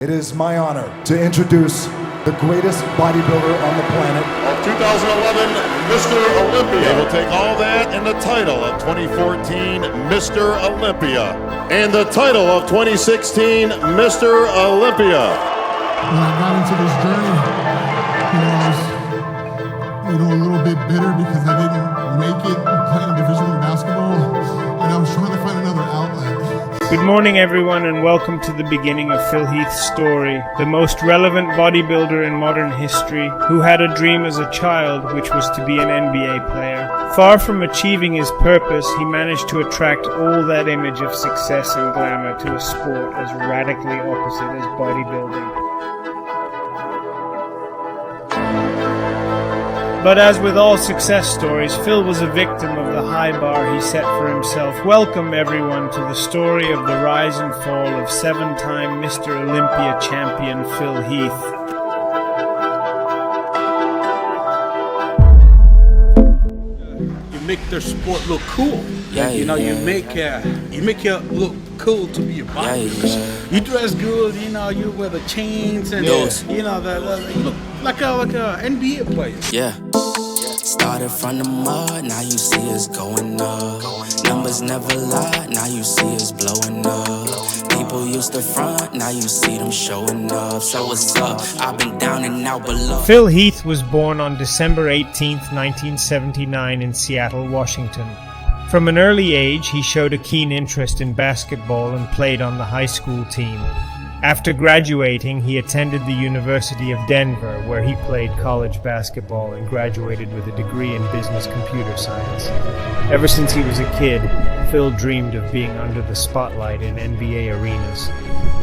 It is my honor to introduce the greatest bodybuilder on the planet. Of 2011, Mr. Olympia. He will take all that and the title of 2014 Mr. Olympia. And the title of 2016 Mr. Olympia. When I got into this journey, I was, a little bit bitter because I didn't make it playing Division I basketball, and I was trying to find another outlet. Good morning, everyone, and welcome to the beginning of Phil Heath's story, the most relevant bodybuilder in modern history, who had a dream as a child, which was to be an NBA player. Far from achieving his purpose, he managed to attract all that image of success and glamour to a sport as radically opposite as bodybuilding. But as with all success stories, Phil was a victim of the high bar he set for himself. Welcome everyone to the story of the rise and fall of seven-time Mr. Olympia champion Phil Heath. You make their sport look cool. You make it look cool to be a bodybuilder. You dress good, you wear the chains and you look like a NBA player. Yeah. Started from the mud, now you see us going up. Numbers never lie, now you see us blowing up. People used to front, now you see them showing up. So what's up? I've been down and out below. Phil Heath was born on December 18th, 1979 in Seattle, Washington. From an early age, he showed a keen interest in basketball and played on the high school team. After graduating, he attended the University of Denver, where he played college basketball and graduated with a degree in business computer science. Ever since he was a kid, Phil dreamed of being under the spotlight in NBA arenas.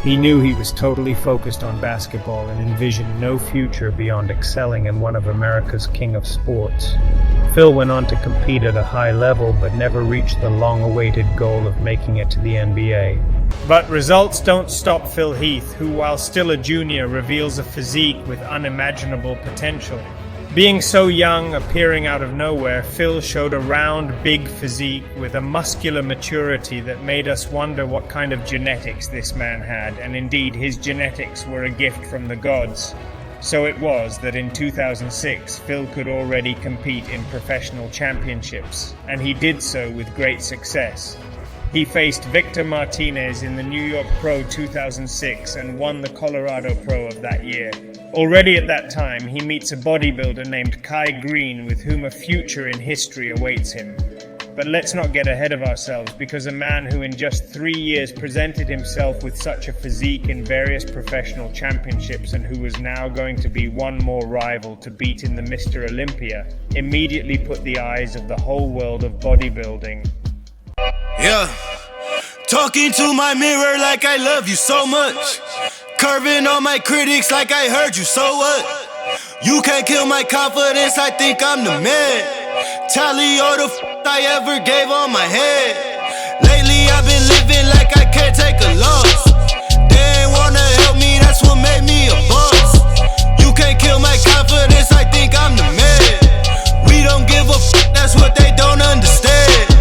He knew he was totally focused on basketball and envisioned no future beyond excelling in one of America's king of sports. Phil went on to compete at a high level, but never reached the long-awaited goal of making it to the NBA. But results don't stop Phil Heath, who, while still a junior, reveals a physique with unimaginable potential. Being so young, appearing out of nowhere, Phil showed a round, big physique with a muscular maturity that made us wonder what kind of genetics this man had, and indeed his genetics were a gift from the gods. So it was that in 2006, Phil could already compete in professional championships, and he did so with great success. He faced Victor Martinez in the New York Pro 2006 and won the Colorado Pro of that year. Already at that time, he meets a bodybuilder named Kai Green, with whom a future in history awaits him. But let's not get ahead of ourselves, because a man who in just 3 years presented himself with such a physique in various professional championships and who was now going to be one more rival to beat in the Mr. Olympia, immediately put the eyes of the whole world of bodybuilding. Yeah, talking to my mirror like I love you so much. Curving on my critics like I heard you, so what? You can't kill my confidence, I think I'm the man. Tally all the I ever gave on my head. Lately I've been living like I can't take a loss. They ain't wanna help me, that's what made me a boss. You can't kill my confidence, I think I'm the man. We don't give a that's what they don't understand.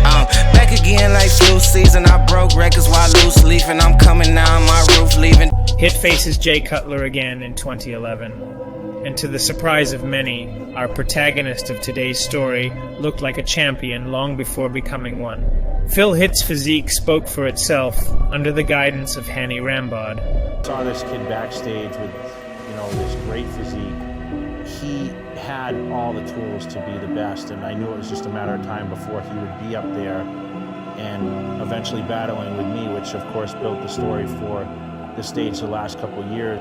Back again like flu season, I broke records while loose leafing. I'm coming down my roof leaving. Hit faces Jay Cutler again in 2011. And to the surprise of many, our protagonist of today's story looked like a champion long before becoming one. Phil Heath's physique spoke for itself under the guidance of Hanny Rambod. I saw this kid backstage with, this great physique. He had all the tools to be the best, and I knew it was just a matter of time before he would be up there and eventually battling with me, which of course built the story for the stage the last couple of years.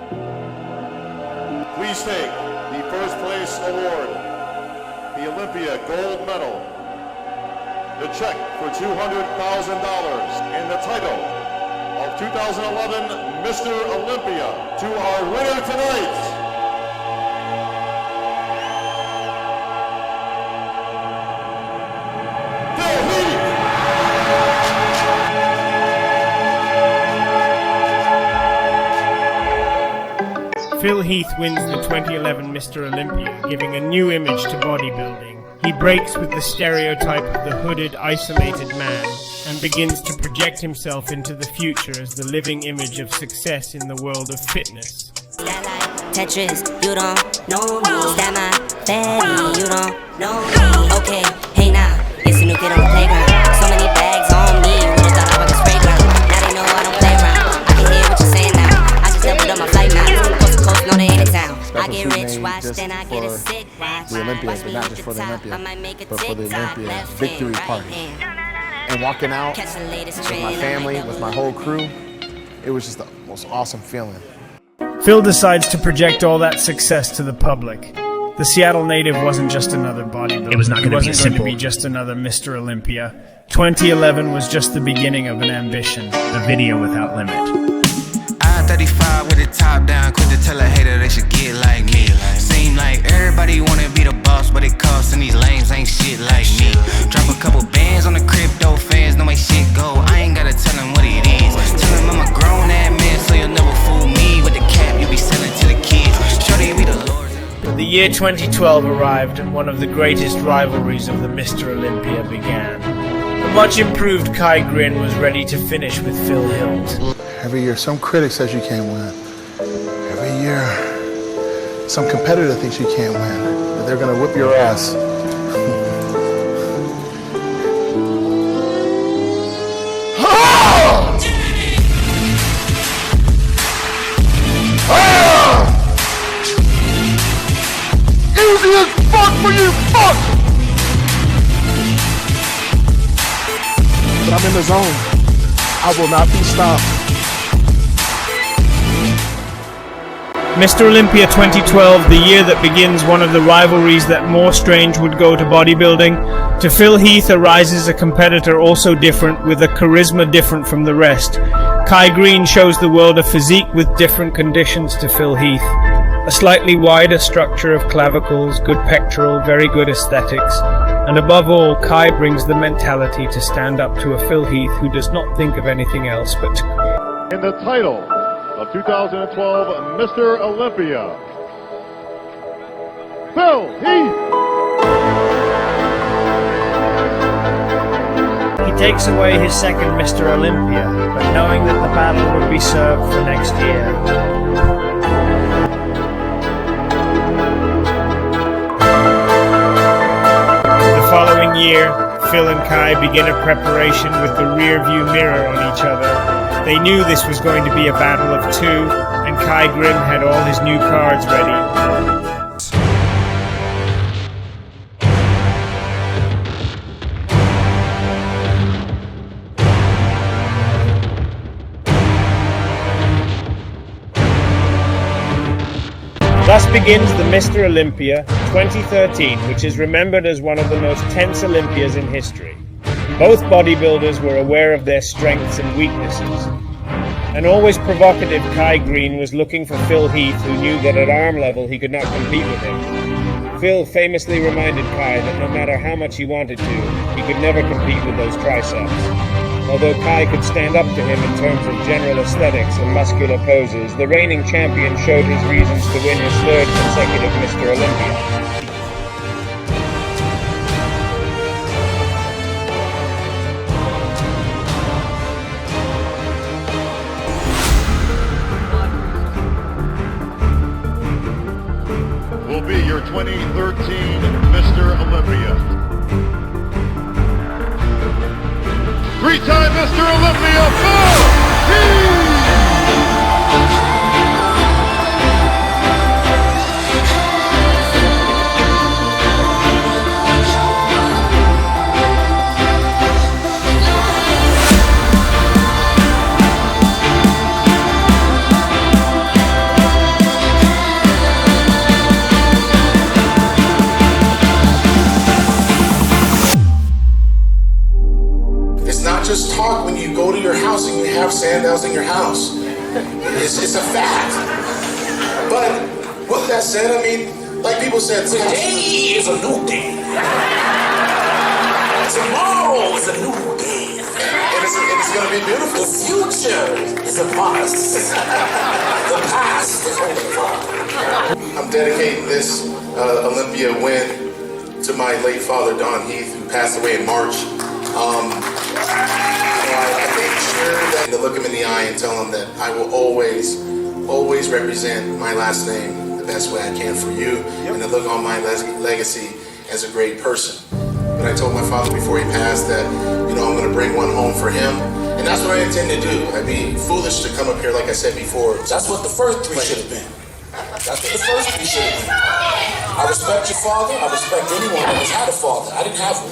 Please take the first place award, the Olympia gold medal, the check for $200,000, and the title of 2011 Mr. Olympia to our winner tonight. Phil Heath wins the 2011 Mr. Olympia, giving a new image to bodybuilding. He breaks with the stereotype of the hooded, isolated man. and begins to project himself into the future as the living image of success in the world of fitness. Tetris, you don't know me. That my fatty, you don't know me. Okay, hey now, it's a new kid on the playground. So many bags on me, would've thought I was a spray ground. Now they know I don't play around. I can hear what you're saying now. I just doubled up my flight now. Coast to coast, know they ain't in town. I get rich, watch, then I get a sick watch. The Olympia, but not just for the Olympia, but for the Olympia victory party. And walking out with my family, with my whole crew, it was just the most awesome feeling. Phil decides to project all that success to the public. The Seattle native wasn't just another bodybuilder. It was not going to be just another Mr. Olympia. 2011 was just the beginning of an ambition. The video without limit. I-35 with the top down, quick to tell a hater they should get like me. Seem like everybody wanna be the boss, but it costs and these lames ain't shit like me. Drop a couple bands on the crypto fans, know my shit go. I ain't gotta tell him what it is. Tell him I'm a grown ass man, so you'll never fool me with the cap you be selling to the kids. Shorty, we the Lord. The year 2012 arrived and one of the greatest rivalries of the Mr. Olympia began. The much improved Kai Grin was ready to finish with Phil Hilt. Every year, some critic says you can't win. Every year, some competitor thinks you can't win. That they're gonna whip your ass. Easy as fuck for you, fuck! But I'm in the zone. I will not be stopped. Mr. Olympia 2012, the year that begins one of the rivalries that more strange would go to bodybuilding. To Phil Heath arises a competitor also different, with a charisma different from the rest. Kai Green shows the world a physique with different conditions to Phil Heath. A slightly wider structure of clavicles, good pectoral, very good aesthetics. And above all, Kai brings the mentality to stand up to a Phil Heath who does not think of anything else but In the title of 2012 Mr. Olympia, Phil Heath. He takes away his second Mr. Olympia, but knowing that the battle would be served for next year. The following year, Phil and Kai begin a preparation with the rear view mirror on each other. They knew this was going to be a battle of two, and Kai Grim had all his new cards ready. Thus begins the Mr. Olympia 2013, which is remembered as one of the most tense Olympias in history. Both bodybuilders were aware of their strengths and weaknesses. An always provocative Kai Green was looking for Phil Heath, who knew that at arm level he could not compete with him. Phil famously reminded Kai that no matter how much he wanted to, he could never compete with those triceps. Although Kai could stand up to him in terms of general aesthetics and muscular poses, the reigning champion showed his reasons to win his third consecutive Mr. Olympia. Will be your 2013 Mr. Olympia. Three-time Mr. Olympia, Phil Heath! Just talk when you go to your house and you have sandals in your house. It's a fact. But with that said, I mean, like people said, today is a new day. Tomorrow is a new day. And it's going to be beautiful. The future is upon us. The past is over. I'm dedicating this Olympia win to my late father, Don Heath, who passed away in March. I made sure that to look him in the eye and tell him that I will always represent my last name the best way I can for you, and to look on my legacy as a great person. But I told my father before he passed that, I'm going to bring one home for him, and that's what I intend to do. I'd be foolish to come up here, like I said before. That's what the first three should have been. That's what the first three should have been. I respect your father. I respect anyone that has had a father. I didn't have one.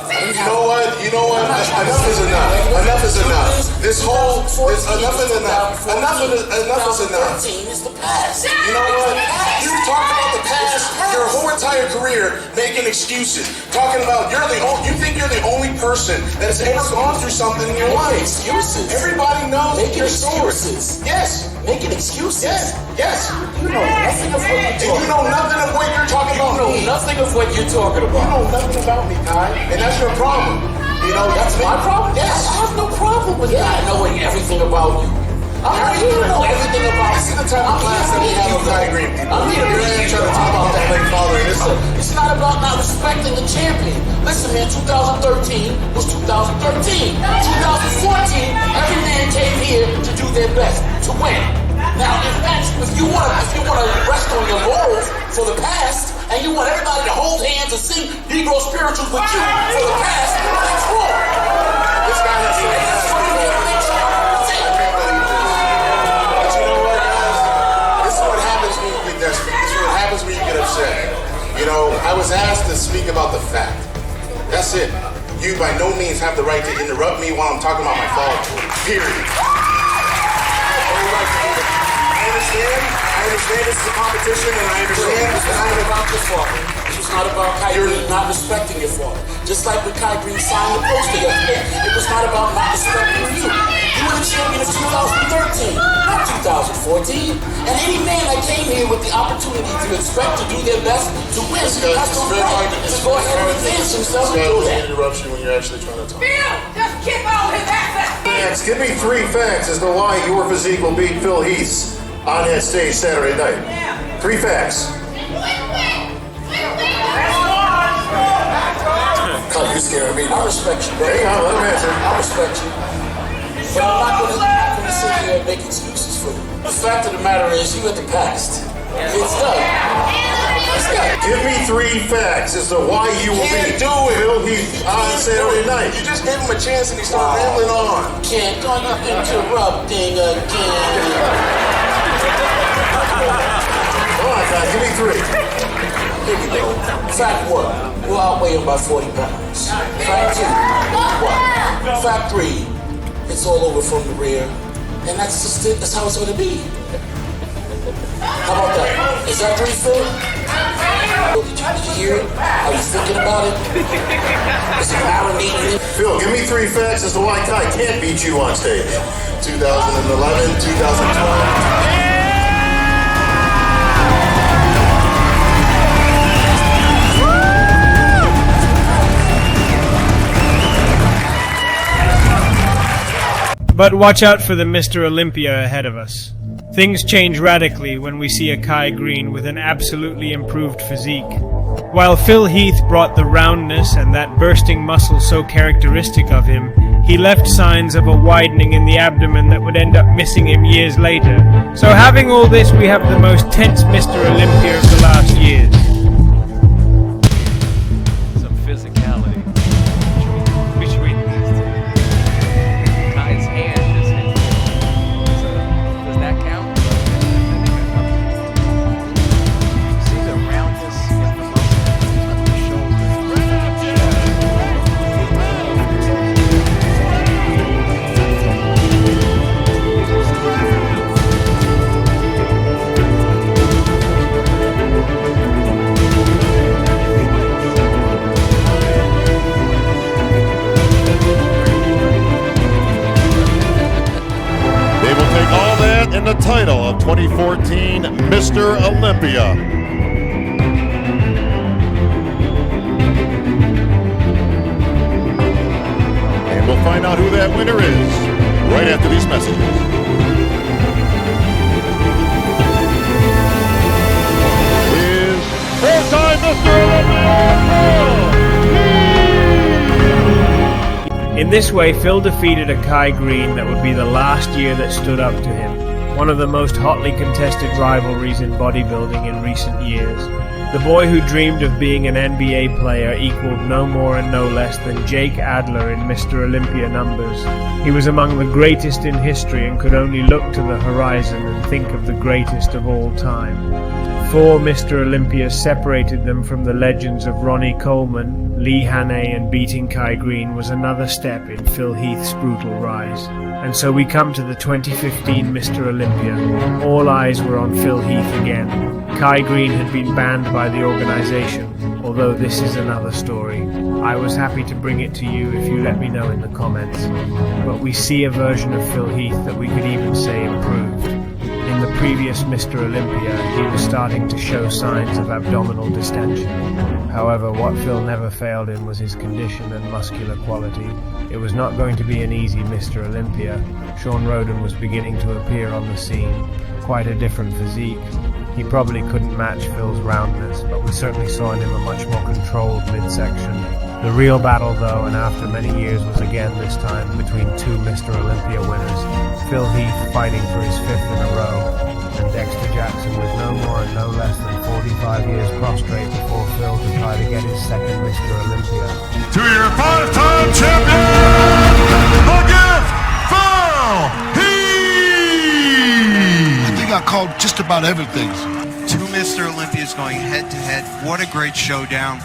You know what? Enough is enough. Enough is enough. Enough is enough. Enough is enough. Is the past. You know what? You talk about the past your whole entire career, making excuses. Talking about you think you're the only person that has ever gone through something in your life. Excuses. Everybody knows Making your story. excuses. Yes. Making excuses. Yes. You know nothing of what you're talking about. You know nothing of what you're talking about. You know nothing of what you're talking about. You know nothing about me, Kai, and that's your problem. That's my problem? Yes. I have no problem with that. Knowing everything about you. I'm not here to know everything about you. This is the type of class that we have with Kai Green. I'm here to try to talk about that late father. Listen, it's not about not respecting the champion. Listen, man, 2013 was 2013. 2014, every man came here to do their best, to win. Now, if you want to rest on your laurels for the past, and you want everybody to hold hands and sing Negro spirituals with you for the past, that's wrong. This guy has said that. But you know what, guys? This is what happens when you get desperate. This is what happens when you get upset. I was asked to speak about the fact. That's it. You by no means have the right to interrupt me while I'm talking about my father. Period. I understand this is a competition, and I understand this is not about your father. This was not about Kai Green not respecting your father. Just like when Kai Green signed the poster yesterday, it was not about not respecting you. You were the champion of 2013, not 2014. And any man that came here with the opportunity to expect to do their best to win has the right to go ahead and advance himself and do that. Interruption when you're actually trying to talk. Phil, just kick out his access. Give me 3 facts as to why your physique will beat Phil Heath's on that stage Saturday night. 3 facts. Cut, you scaring me. I respect you, bro. Hang on, let him answer. I respect you. But I'm not going to sit here and make excuses for you. The fact of the matter is, you at the past. It's done. It's done. Give me 3 facts as to why you will beat Phil Heath on Saturday night. You just gave him a chance and he started rambling on. Can't go interrupting again. Come on, guys, give me 3. Here we go. Fact 1, we'll outweigh him by 40 pounds. Fact 2, what? Fact 3, it's all over from the rear. And that's just it, that's how it's going to be. How about that? Is that 3, Phil? Did you hear it? Are you thinking about it? Is it marinating it? Phil, give me 3 facts as to why Kai can't beat you on stage. 2011, 2012. But watch out for the Mr. Olympia ahead of us. Things change radically when we see a Kai Green with an absolutely improved physique. While Phil Heath brought the roundness and that bursting muscle so characteristic of him, he left signs of a widening in the abdomen that would end up missing him years later. So having all this, we have the most tense Mr. Olympia of the last years. Some physicality between Kai's hand is hit. So, does that count? See the roundness in the muscle of the shoulder. They will take all that in the title of 2014 Mr. Olympia. And we'll find out who that winner is right after these messages. Is full-time Mr. Olympia. In In this way, Phil defeated a Kai Green that would be the last year that stood up to him, one of the most hotly contested rivalries in bodybuilding in recent years. The boy who dreamed of being an NBA player equaled no more and no less than Jake Adler in Mr. Olympia numbers. He was among the greatest in history and could only look to the horizon and think of the greatest of all time. 4 Mr. Olympias separated them from the legends of Ronnie Coleman, Lee Haney, and beating Kai Green was another step in Phil Heath's brutal rise. And so we come to the 2015 Mr. Olympia. All eyes were on Phil Heath again. Kai Green had been banned by the organization, although this is another story. I was happy to bring it to you if you let me know in the comments. But we see a version of Phil Heath that we could even say improved. In the previous Mr. Olympia, he was starting to show signs of abdominal distension. However, what Phil never failed in was his condition and muscular quality. It was not going to be an easy Mr. Olympia. Sean Roden was beginning to appear on the scene. Quite a different physique. He probably couldn't match Phil's roundness, but we certainly saw in him a much more controlled midsection. The real battle, though, and after many years, was again this time between 2 Mr. Olympia winners, Phil Heath fighting for his 5th in a row, and Dexter Jackson with no more and no less than 45 years prostrate before Phil to try to get his 2nd Mr. Olympia. To your 5-time champion, the gift, Phil Heath! I think I called just about everything. 2 Mr. Olympias going head to head. What a great showdown.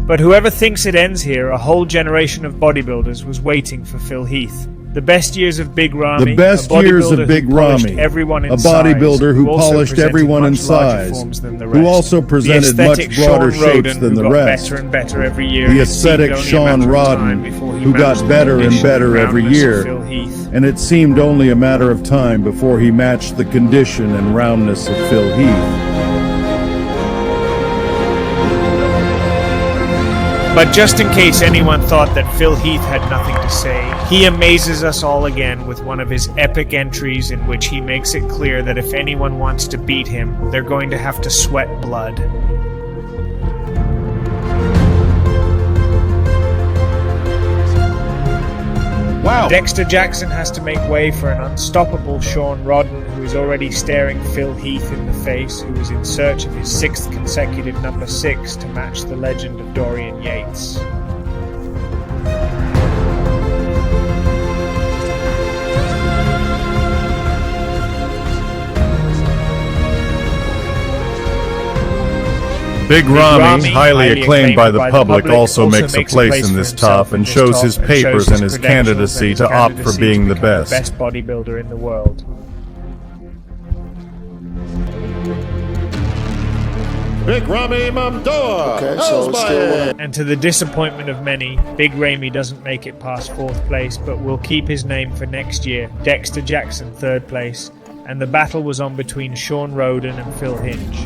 But whoever thinks it ends here, a whole generation of bodybuilders was waiting for Phil Heath. The best years of Big Ramy, a bodybuilder who polished everyone in size, who also presented much broader shapes than the rest, better and better every year, the aesthetic Sean Rodden, who got better and better every year, and it seemed only a matter of time before he matched the condition and roundness of Phil Heath. But just in case anyone thought that Phil Heath had nothing to say, he amazes us all again with one of his epic entries in which he makes it clear that if anyone wants to beat him, they're going to have to sweat blood. Wow. Dexter Jackson has to make way for an unstoppable Sean Rodden, who is already staring Phil Heath in the face, who is in search of his 6th consecutive number 6 to match the legend of Dorian Yates. Big Ramy, highly acclaimed by the public, also makes a place in this top and shows his papers and his candidacy to opt for being the best. Best bodybuilder in the world. Big Ramy Mamdoa. Okay, so still And to the disappointment of many, Big Ramy doesn't make it past 4th place, but will keep his name for next year. Dexter Jackson 3rd place, and the battle was on between Sean Roden and Phil Hinch.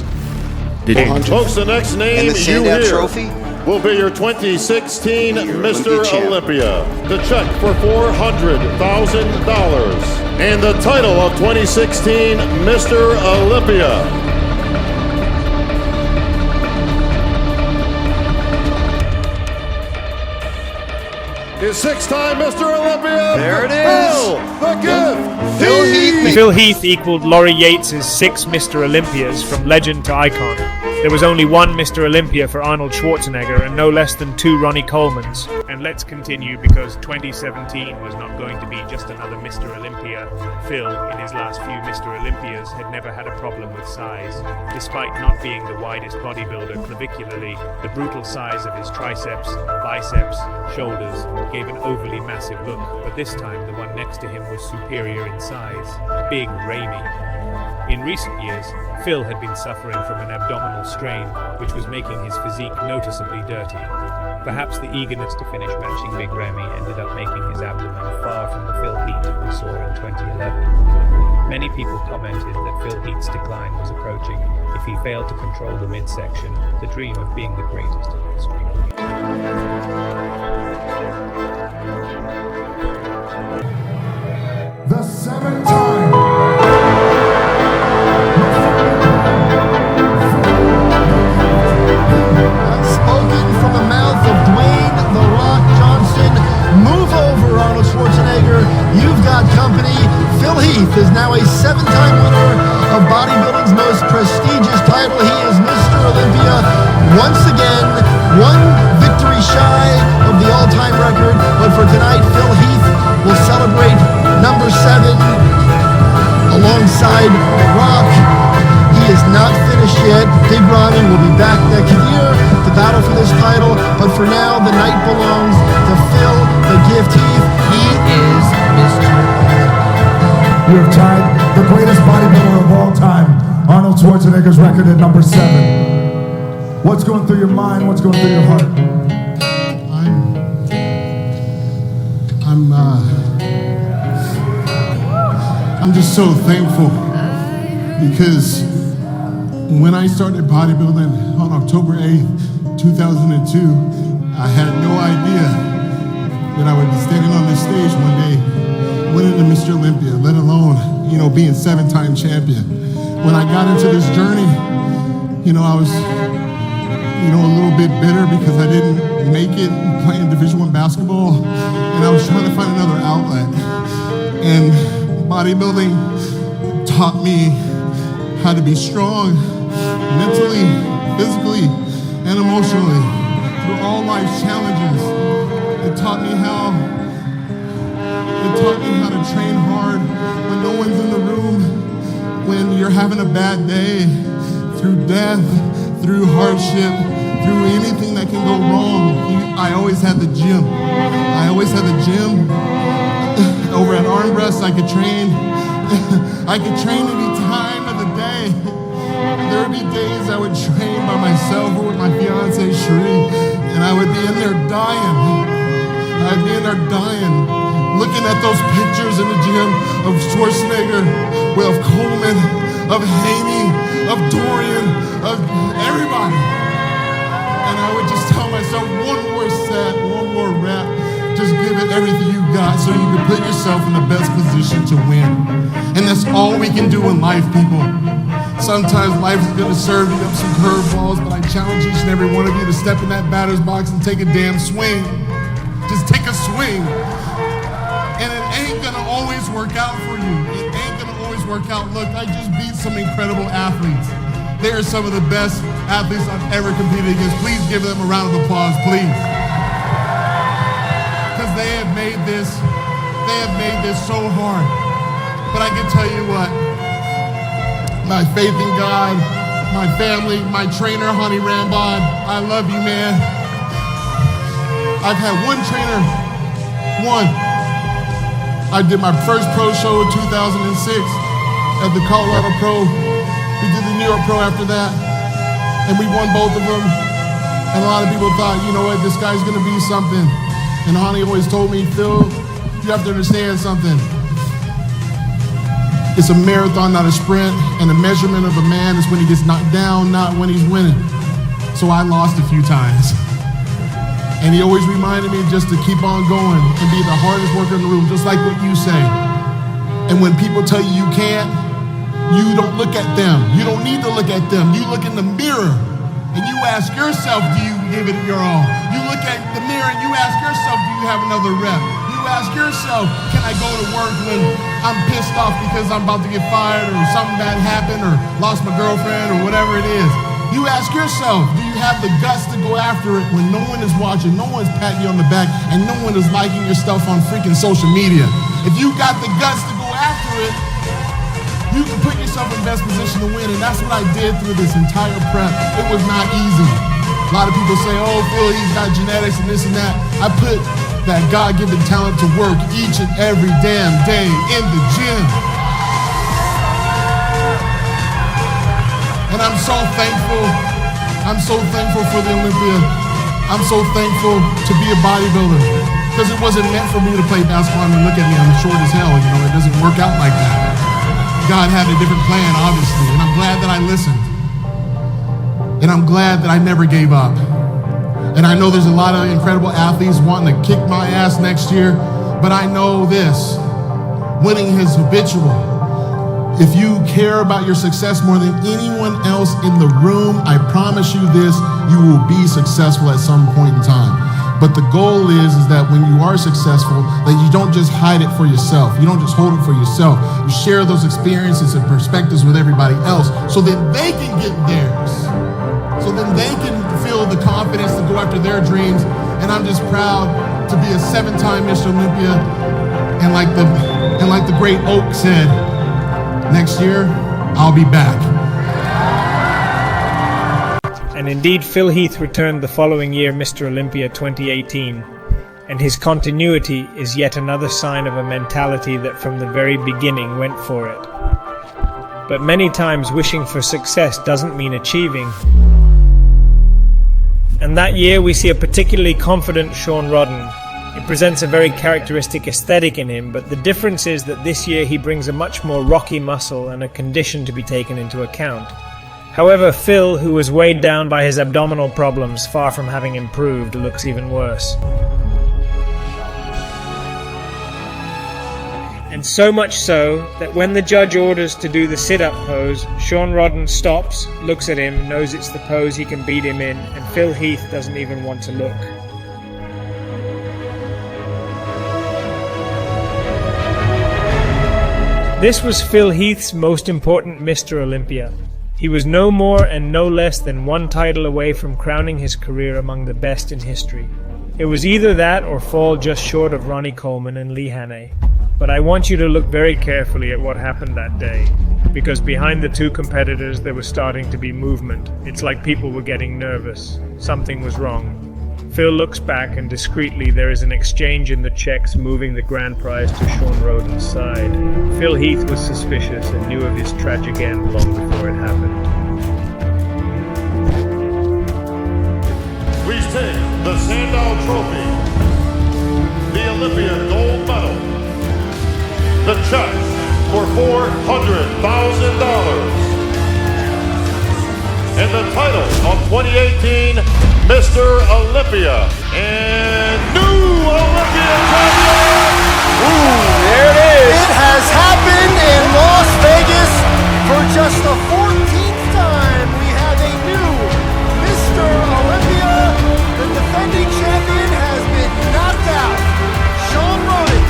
Folks, the next name you hear trophy will be your 2016 Mr. Olympia. The check for $400,000 and the title of 2016 Mr. Olympia. His 6-time Mr. Olympia. There it Phil, the gift. Phil Heath equaled Laurie Yates' 6 Mr. Olympias from legend to icon. There was only 1 Mr. Olympia for Arnold Schwarzenegger and no less than 2 Ronnie Colemans. And let's continue because 2017 was not going to be just another Mr. Olympia. Phil, in his last few Mr. Olympias, had never had a problem with size. Despite not being the widest bodybuilder clavicularly, the brutal size of his triceps, biceps, shoulders gave an overly massive look, but this time the one next to him was superior in size. Big Ramy. In recent years, Phil had been suffering from an abdominal strain, which was making his physique noticeably dirty. Perhaps the eagerness to finish matching Big Ramy ended up making his abdomen far from the Phil Heath we saw in 2011. Many people commented that Phil Heath's decline was approaching if he failed to control the midsection, the dream of being the greatest in history. The 7-time Spoken from the mouth of Dwayne "The Rock" Johnson. of bodybuilding's most prestigious title. He is Mr. Olympia. Once again, one victory shy of the all-time record. But for tonight, Phil Heath will celebrate number 7 alongside The Rock. He is not finished yet. Big Ronnie will be back next year to battle for this title. But for now, the night belongs to Phil the Gift Heath. He is Mr. You have tied the greatest bodybuilder of all time, Arnold Schwarzenegger's record at number 7. What's going through your mind? What's going through your heart? I'm just so thankful because when I started bodybuilding on October 8th, 2002, I had no idea that I would be standing on this stage one day winning the Mr. Olympia, let alone, being 7-time champion. When I got into this journey, I was, a little bit bitter because I didn't make it playing Division I basketball, and I was trying to find another outlet. And bodybuilding taught me how to be strong mentally, physically, and emotionally through all life's challenges. It taught me how to train hard when no one's in the room, when you're having a bad day, through death, through hardship, through anything that can go wrong. I always had the gym. Over at Arm Breast, I could train. I could train any time of the day. There would be days I would train by myself or with my fiance, Cherie, and I would be in there dying. Looking at those pictures in the gym of Schwarzenegger, of Coleman, of Haney, of Dorian, of everybody. And I would just tell myself, one more set, one more rep, just give it everything you got so you can put yourself in the best position to win. And that's all we can do in life, people. Sometimes life is gonna serve you up some curveballs, but I challenge each and every one of you to step in that batter's box and take a damn swing. Just take a swing. And it ain't gonna always work out for you. It ain't gonna always work out. Look, I just beat some incredible athletes. They are some of the best athletes I've ever competed against. Please give them a round of applause, please. Because they have made this so hard. But I can tell you what, my faith in God, my family, my trainer, Honey Rambod, I love you, man. I've had one trainer, one. I did my first pro show in 2006 at the Colorado Pro. We did the New York Pro after that, and we won both of them. And a lot of people thought, you know what, this guy's gonna be something. And Honey always told me, Phil, you have to understand something. It's a marathon, not a sprint, and the measurement of a man is when he gets knocked down, not when he's winning. So I lost a few times. And he always reminded me just to keep on going and be the hardest worker in the room, just like what you say. And when people tell you you can't, you don't look at them. You don't need to look at them. You look in the mirror and you ask yourself, do you give it your all? You look at the mirror and you ask yourself, do you have another rep? You ask yourself, can I go to work when I'm pissed off because I'm about to get fired or something bad happened or lost my girlfriend or whatever it is? You ask yourself, do you have the guts to go after it when no one is watching, no one's patting you on the back, and no one is liking your stuff on freaking social media? If you got the guts to go after it, you can put yourself in the best position to win, and that's what I did through this entire prep. It was not easy. A lot of people say, oh, Phil, he's got genetics and this and that. I put that God-given talent to work each and every damn day in the gym. And I'm so thankful. I'm so thankful for the Olympia. I'm so thankful to be a bodybuilder. Because it wasn't meant for me to play basketball. I mean, look at me, I'm short as hell. It doesn't work out like that. God had a different plan, obviously. And I'm glad that I listened. And I'm glad that I never gave up. And I know there's a lot of incredible athletes wanting to kick my ass next year. But I know this. Winning is habitual. If you care about your success more than anyone else in the room, I promise you this, you will be successful at some point in time. But the goal is that when you are successful, that you don't just hide it for yourself. You don't just hold it for yourself. You share those experiences and perspectives with everybody else so that they can get theirs. So then they can feel the confidence to go after their dreams. And I'm just proud to be a 7-time Mr. Olympia. And like the great Oak said, next year, I'll be back. And indeed, Phil Heath returned the following year, Mr. Olympia 2018, and his continuity is yet another sign of a mentality that from the very beginning went for it. But many times wishing for success doesn't mean achieving. And that year we see a particularly confident Sean Rodden. It presents a very characteristic aesthetic in him, but the difference is that this year he brings a much more rocky muscle and a condition to be taken into account. However, Phil, who was weighed down by his abdominal problems, far from having improved, looks even worse. And so much so that when the judge orders to do the sit-up pose, Sean Rodden stops, looks at him, knows it's the pose he can beat him in, and Phil Heath doesn't even want to look. This was Phil Heath's most important Mr. Olympia. He was no more and no less than one title away from crowning his career among the best in history. It was either that or fall just short of Ronnie Coleman and Lee Haney. But I want you to look very carefully at what happened that day, because behind the two competitors there was starting to be movement. It's like people were getting nervous. Something was wrong. Phil looks back and discreetly there is an exchange in the checks moving the grand prize to Sean Rodden's side. Phil Heath was suspicious and knew of his tragic end long before it happened. Please take the Sandow Trophy, the Olympia gold medal, the check for $400,000, and the title of 2018 Mr. Olympia and new Olympia champion. There it is. It has happened in Las Vegas for just the 14th time. We have a new Mr. Olympia. The defending champion has been knocked out. Sean Rodden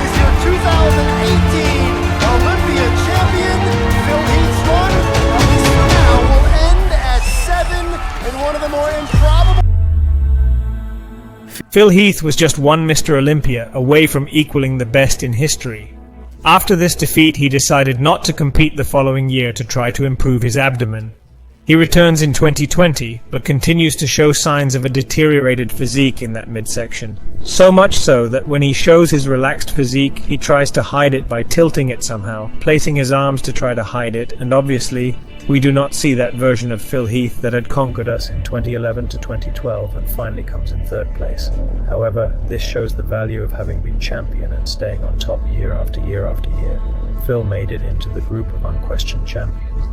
is your 2018 Olympia champion. Phil Heath's run, at least for now, will end at 7 in one of the more improbable. Phil Heath was just one Mr. Olympia away from equaling the best in history. After this defeat, he decided not to compete the following year to try to improve his abdomen. He returns in 2020, but continues to show signs of a deteriorated physique in that midsection. So much so that when he shows his relaxed physique, he tries to hide it by tilting it somehow, placing his arms to try to hide it, and obviously, we do not see that version of Phil Heath that had conquered us in 2011 to 2012 and finally comes in third place. However, this shows the value of having been champion and staying on top year after year after year. Phil made it into the group of unquestioned champions.